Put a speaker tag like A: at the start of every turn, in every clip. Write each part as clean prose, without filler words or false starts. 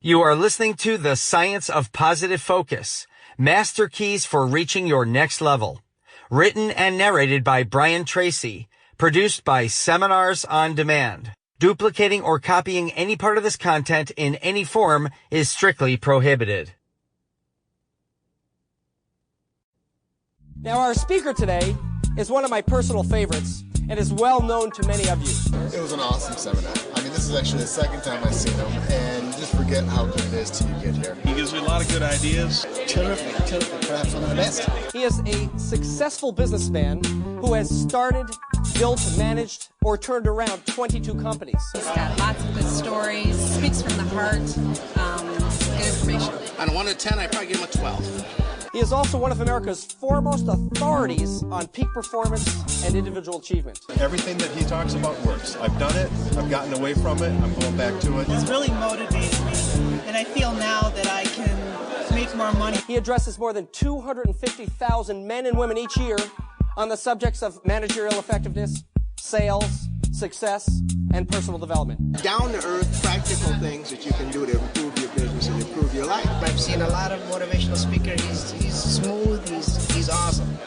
A: You are listening to The Science of Positive Focus, Master Keys for Reaching Your Next Level. Written and narrated by Brian Tracy. Produced by Seminars on Demand. Duplicating or copying any part of this content in any form is strictly prohibited.
B: Now, our speaker today is one of my personal favorites and is well known to many of you.
C: It was an awesome seminar. I mean, this is actually the second time I've seen him, and just forget how good it is till you get here.
D: He gives me a lot of good ideas.
C: Terrific, perhaps one of the best.
B: He is a successful businessman who has started, built, managed, or turned around 22 companies.
E: He's got lots of good stories, speaks from the heart, good information.
F: On a 1 to 10, I'd probably give him a 12.
B: He is also one of America's foremost authorities on peak performance and individual achievement.
G: Everything that he talks about works. I've done it, I've gotten away from it, I'm going back to it.
H: It's really motivated me, and I feel now that I can make more money.
B: He addresses more than 250,000 men and women each year on the subjects of managerial effectiveness, sales, success, and personal development.
I: Down-to-earth, practical things that you can do to improve your business and improve your life.
J: I've seen a lot of motivational speakers. He's smooth, he's awesome.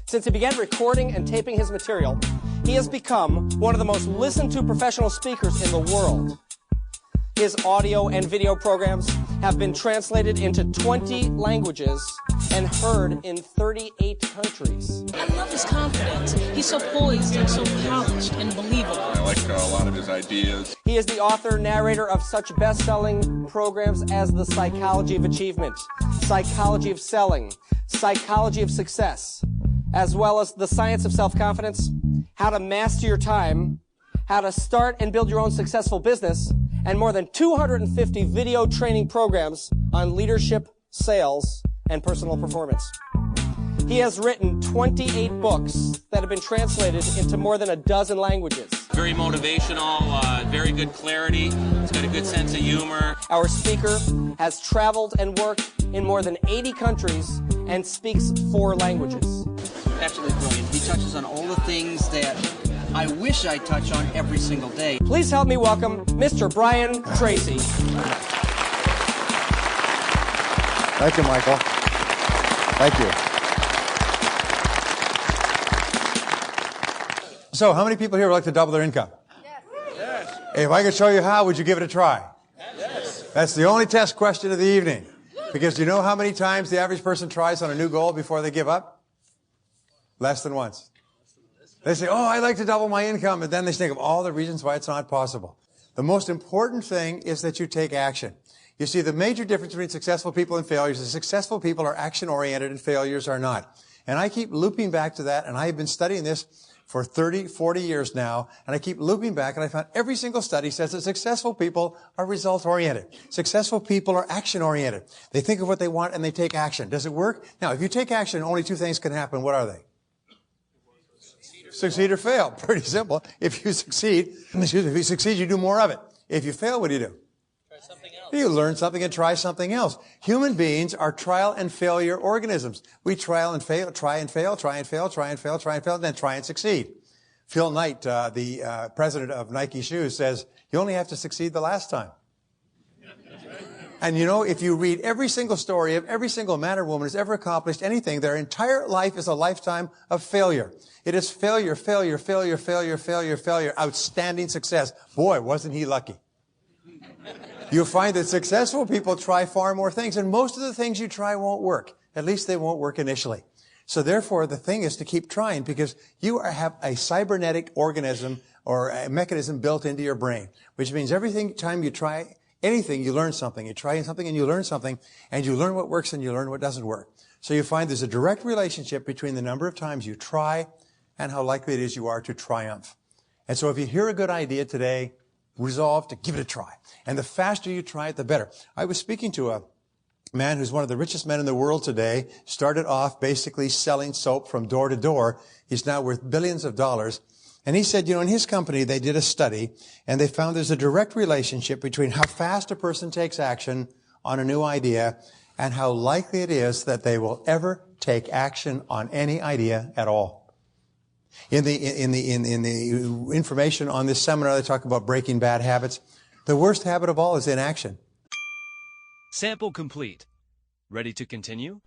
B: Since he began recording and taping his material, he has become one of the most listened to professional speakers in the world. His audio and video programs have been translated into 20 languages and heard in 38 countries.
K: I love his confidence. He's so poised and so polished and believable.
D: I like a lot of his ideas.
B: He is the author, narrator of such best-selling programs as The Psychology of Achievement, Psychology of Selling, Psychology of Success, as well as The Science of Self-Confidence, How to Master Your Time, How to Start and Build Your Own Successful Business, and more than 250 video training programs on leadership, sales, and personal performance. He has written 28 books that have been translated into more than a dozen languages.
F: Very motivational, very good clarity. He's got a good sense of humor.
B: Our speaker has traveled and worked in more than 80 countries and speaks 4 languages.
J: Absolutely brilliant. He touches on all the things that I wish I touch on every single day.
B: Please help me welcome Mr. Brian Tracy.
G: Thank you, Michael. Thank you. So, how many people here would like to double their income?
D: Yes.
G: Hey, if I could show you how, would you give it a try?
D: Yes.
G: That's the only test question of the evening. Because do you know how many times the average person tries on a new goal before they give up? Less than once. They say, oh, I'd like to double my income, and then they think of all the reasons why it's not possible. The most important thing is that you take action. You see, the major difference between successful people and failures is successful people are action-oriented and failures are not. And I keep looping back to that, and I have been studying this for 30, 40 years now, and I keep looping back, and I found every single study says that successful people are result-oriented. Successful people are action-oriented. They think of what they want, and they take action. Does it work? Now, if you take action, only 2 things can happen. What are they? Succeed or fail. Pretty simple. If you succeed, you do more of it. If you fail, what do?
K: Try something else.
G: You learn something and try something else. Human beings are trial and failure organisms. We trial and fail, try and fail, try and fail, try and fail, try and fail, and then try and succeed. Phil Knight, the president of Nike Shoes, says, you only have to succeed the last time. And you know, if you read every single story of every single man or woman who's ever accomplished anything, their entire life is a lifetime of failure. It is failure, failure, failure, failure, failure, failure, outstanding success. Boy, wasn't he lucky. You'll find that successful people try far more things, and most of the things you try won't work. At least they won't work initially. So therefore, the thing is to keep trying, because you have a cybernetic organism or a mechanism built into your brain, which means every time you try anything, you learn something. You try something and you learn something, and you learn what works and you learn what doesn't work. So you find there's a direct relationship between the number of times you try and how likely it is you are to triumph. And so if you hear a good idea today, resolve to give it a try. And the faster you try it, the better. I was speaking to a man who's one of the richest men in the world today, started off basically selling soap from door to door. He's now worth billions of dollars. And he said, you know, in his company, they did a study, and they found there's a direct relationship between how fast a person takes action on a new idea and how likely it is that they will ever take action on any idea at all. In the information on this seminar, they talk about breaking bad habits. The worst habit of all is inaction.
L: Sample complete. Ready to continue?